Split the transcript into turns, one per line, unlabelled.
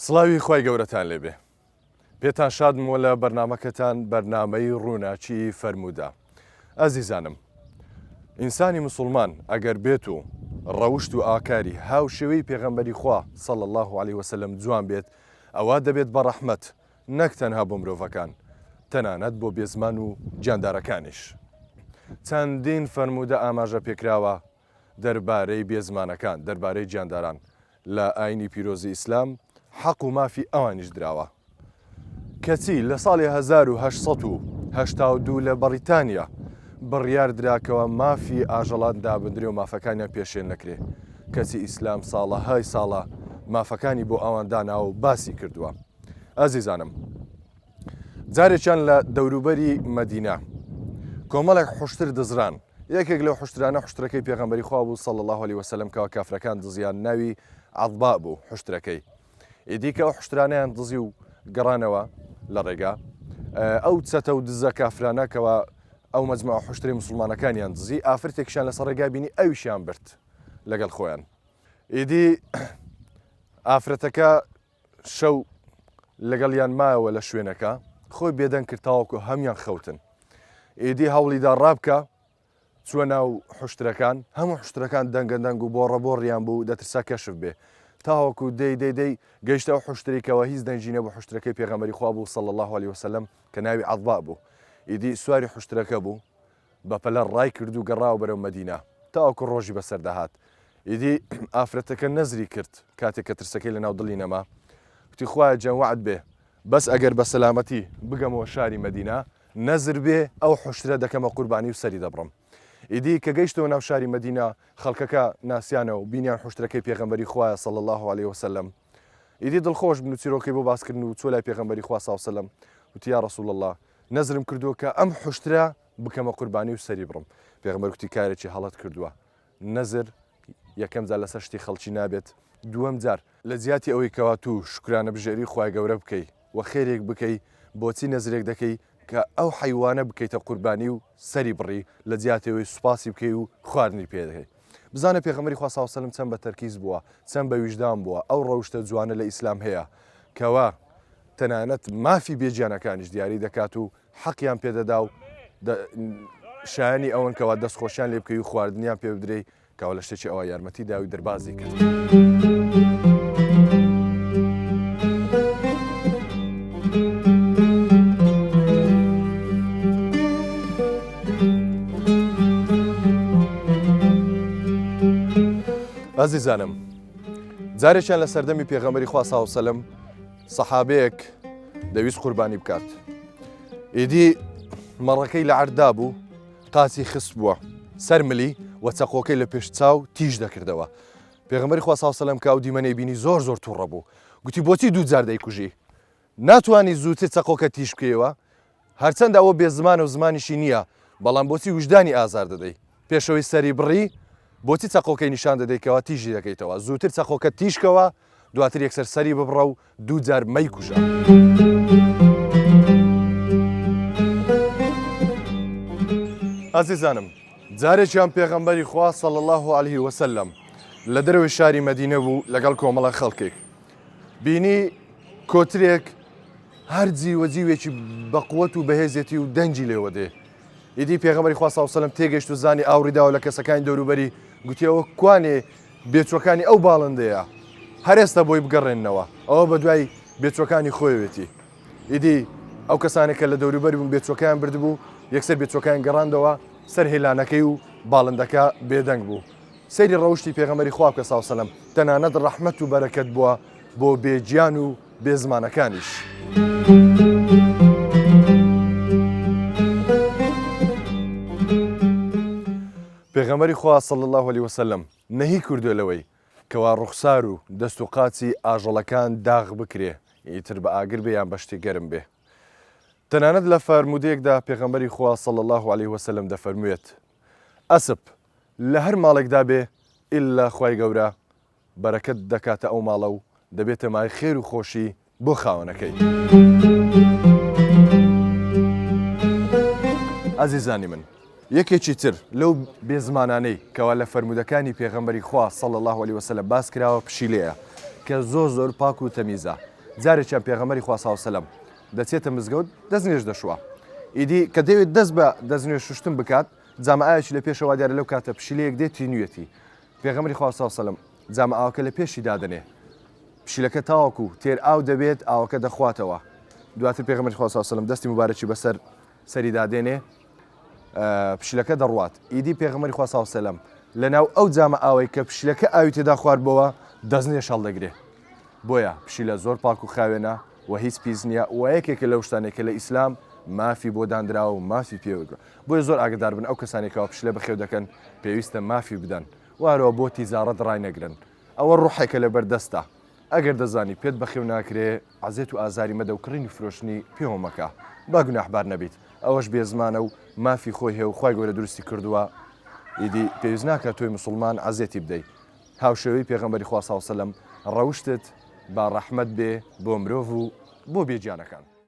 سڵاوی خۆی گەورەتان لێبێ. پێتان شادم لە بەرنامەکەتان بەرنامەی ڕووناچی فەرموودا. ئەزیزانم، ئینسانی مسلمان ئەگەر بێت و ڕەوشت و ئاکاری هاوشێوەی پێغەمبەری خوا صلی الله عليه وسلم جوان بێت، ئەوە دەبێت بە ڕەحمەت نەک تەنها بۆ مرۆڤەکان، تەنانەت بۆ بێزمان و گیاندارەکانیش. چەندین فەرموودە ئاماژە پێکراوە دەربارەی بێزمانەکان، دەربارەی گیانداران لە ئاینی پیرۆزی ئیسلام حەق و مافی ئەوانیش دراوە. کەچی لە ساڵی 1882 لە بەریتانیا بڕیار دراکەوە مافی ئاژەڵات دابدرێ و مافەکانیان پێشێن نەکرێ. کەچی ئیسلام ساڵەهای ساڵە مافەکانی بۆ ئەوان داناوە و باسی کردووە. ئەزیزانم، جارێکیان لە دەوروبەری مەدینە کۆمەڵێک حوشتر دزران. یەکێک لەو حوشترانە حوشتەکەی پێغەمبەری خوا بوو صلی الله عليه وسلم کەوا کافرەکان دزیان، ناوی عەضبا بوو حوشتەکەی. ئیدیکە ئەو حوشترانەیان دزی و گەڕانەوە لە ڕێگا. ئەو چەتە و دزە کافرانەکەوە ئەو مەجموعە حوشتری مسلمانەکانیان دزی، ئافرەتێکیان لەسەر ڕێگا بینی ئەویشیان برد لەگەڵ خۆیان. ئیدی ئافرەتەکە شەو لەگەڵیان مایەوە لە شوێنەکە، خۆی بێدەنگ کرد تاوەکو هەمیان خەوتن. ئیدی هەوڵیدا ڕابکە چووە ناو حوشترەکان، هەموو حوشترەکان دەنگەدەنگ و بۆڕەبۆڕیان بوو، دەترسا کەشف بێ. تاوەکو دەی گەیشتە ئەو حوشتێکەوە هیچ دەنجینە بۆ حوشتەکەی پێغەمبەری خوا بوو صلی الله عليه وسلم کە ناوی عەضبا بوو. ئیدی سواری حوشتەکە بوو، بەپەلە ڕای کرد و گەڕاوە بەرەو مەدینە تاوەکو ڕۆژی بەسەر دەهات. ئیدی ئافرەتەکە نەزری کرد کاتێک کە ترسەکەی لە ناو دڵی نەما، وتی خوایە جەنوعت بێ، بەس ئەگەر بە سەلامەتی بگەمەوە شاری مەدینە، نەزر بێ ئەو حوشترە دەکەمە قوربانی و سەری دەبڕم. ئیدی کە گەیشتەوە ناو شاری مەدینە، خەڵکەکە ناسیانە و بینیان حوشتەکەی پێغەمبەری خوایە صلی الله عليه وسلم. ئیدی دڵخۆش بن و چیرۆکەی بۆ باسکردن و چۆ لای پێغەمبەری خوا صلی الله عليه وسلم، وتی یا رسول الله، نەزرم کردووە کە ئەم حوشترە بکەمە قوربانی و سەری بڕم. پێغەمبەر وتی کارێکی هەڵەت کردووە. نەزر یەکەم جار لەسەر شتی خەڵکی نابێت، دووەم جار لە جیاتی ئەوەی کەوا تو شکرانە بژێری خوای گەورە بکەی و خێرێک بکەی، بۆچی نەزرێک دەکەی کە ئەو حیوانە بکەیتە قوربانی و سەری بڕی، لە جیاتەوەی سوپاسی بکەی و خواردنی پێ دەکەی. بزانە پێغەمبەری خوا صلی الله عليه وسلم چەند بە تەرکیز بووە، چەند بە ویژدان بووە. ئەو ڕەوشتە جوانە لە ئیسلام هەیە کەوا تەنانەت مافی بێجیانەکانیش دیاری دەکات و حەقیان پێدەدا و شایانی ئەوەن کەوا دەستخۆشیان لێ بکەی و خواردنیان پێ بدرێی، کەوا لە شتێکی ئەوە یارمەتی داوی دەربازی کرد. ئەزیزانم، جارێکیان لە سەردەمی پێغەمبەری خوا صلی الله عليه وسلم سەحابەیەک دەویست قوربانی بکات. ئیدی مەڕەکەی لە عەردا بوو، قاچی خست بووە سەر ملی و چەقۆکەی لە پێش چاو تیژ دەکردەوە. پێغەمبەری خوا صلی الله عليه وسلم کە ئەو دیمەنەی بینی زۆر تووڕە بوو، گوتی بۆچی دوو جار دەیکوژی؟ ناتوانی زووتر چەقۆکە تیژ بکەیەوە؟ هەرچەندە ئەوە بێ زمانە و زمانیشی نییە، بەڵام بۆچی وجدانی ئازار دەدەی؟ پێشەوەی سەری بڕی بۆچی چەقۆکەی نیشان دەدەیتەوە تیژی دەکەیتەوە؟ زووتر چەقۆکە تیژکەوە، دواتر یەکسەر سەری ببڕە و دوو جار مەیکوژە. ئەزیزانم، جارێکیان پێغەمبەری خوا صلی الله عليه وسلم لە دەرەوەی شاری مەدینە بوو لەگەڵ کۆمەڵە خەڵکێک، بینی کۆترێک هەر جیوەجیوێکی بەقووەت و بەهێزێتی و دەنجی لێوە دێ. ئیدی پێغەمبەری خوا صلی الله عليه وسلم تێگەیشت و زانی ئاوریداوە لە کەسەکانی دەوروبەری، گوتی ئەوە کوانێ بێچووەکانی ئەو باڵندەیە، هەر ئێستا بۆی بگەڕێننەوە، ئەوە بە دوای بێچووەکانی خۆیەوێتی. ئیدی ئەو کەسانێکە لە دەوروبەری بوون بێچووەکەیان بردبوو، یەکسەر بێچووەکەیان گەڕاندەوە سەر هێلانەکەی و باڵندەکە بێدەنگ بوو. سەیری ڕەوشتی پێغەمبەری خوا بکە صلی الله عليه وسلم، تەنانەت ڕەحمەت و بەرەکەت بووە بۆ بێجیان و بێزمانەکانیش. پێغەمبەری خوا صلی الله عليه وسلم نەهی کردووە لەوەی کەوا ڕوخسار و دەست و قاچی ئاژەڵەکان داغ بکرێ، ئیتر بە ئاگر بێ یان بە شتێک گەرم بێ. تەنانەت لە فەرموودەیەکدا پێغەمبەری خوا صلی الله عليه وسلم دەفەرموێت ئەسپ لە هەر ماڵێکدا بێ ئیلا خوای گەورە بەرەکەت دەکاتە ئەو ماڵە و دەبێتە مای خێر و خۆشی بۆ خاوەنەکەی. ئەزیزانی من، یەکێکی تر لەو بێزمانانەی کەوا لە فەرموودەکانی پێغەمبەری خوا صلی الله عليه وسلم باس کراوە پشیلەیە کە زۆر پاک و تەمیزە جارێکیان پێغەمبەری خوا سڵ سەلەم دەچێتە مزگەوت دەستنوێژ دەشوە ئیدی کە دەوێت دەست بە دەستنوێژ شوشتن بکات جامعایەکی لە پێشەوە دیارە لەو کاتە پشیلەیەک دێتی نوێتی پێغەمبەری خوا سڵ سەلەم جامعاوەکە لە پێشی دادنێ پشیلەکە تاوەکو تێر ئاو دەبێت ئاوەکە دەخواتەوە دواتر پێغەمبەری خوا سڵ سەلەم دەستی مبارەکی بەسەر سەری دادێنێ پشیلەکە دەڕوات ئیدی پێغەمبەری خوا سڵ سەلەم لەناو ئەو جامە ئاوەی کە پشیلەکە ئاوی تێدا خواردبەوە دەستنێ شەڵدەگرێ بۆیە پشیلە زۆر پاک و خاوێنە و هیچ پیس نییە و یەکێکە لەو شتانێکە لە ئیسلام مافی بۆ دانراوە و مافی پێوەگرە بۆیە زۆر ئاگدار بن ئەو کەسانێکەوە پشلە بەخێو دەکەن پێویستە مافی بدەن وارەوە بۆ تیزارەت ڕای نەگرن ئەوە ڕوحێکە لە بەردەستە ئەگەر دەزانی پێت بەخێو ناکرێ عزێت و ئازاری مەدە و کڕینی فرۆشتنی پێوەمەکە با گوناحبار نەبیت ئەوەش بێزمانە و مافی خۆی هەیە و خوای گەورە دروستی کردووە ئیدی پێویست ناکە تۆی مسلمان عزێتی بدەیت هاوشێوەی پێغەمبەری خوا سڵ سەلەم ڕەوشتت با ڕەحمەت بێ بۆ مرۆڤ و بۆ بێجیانەکان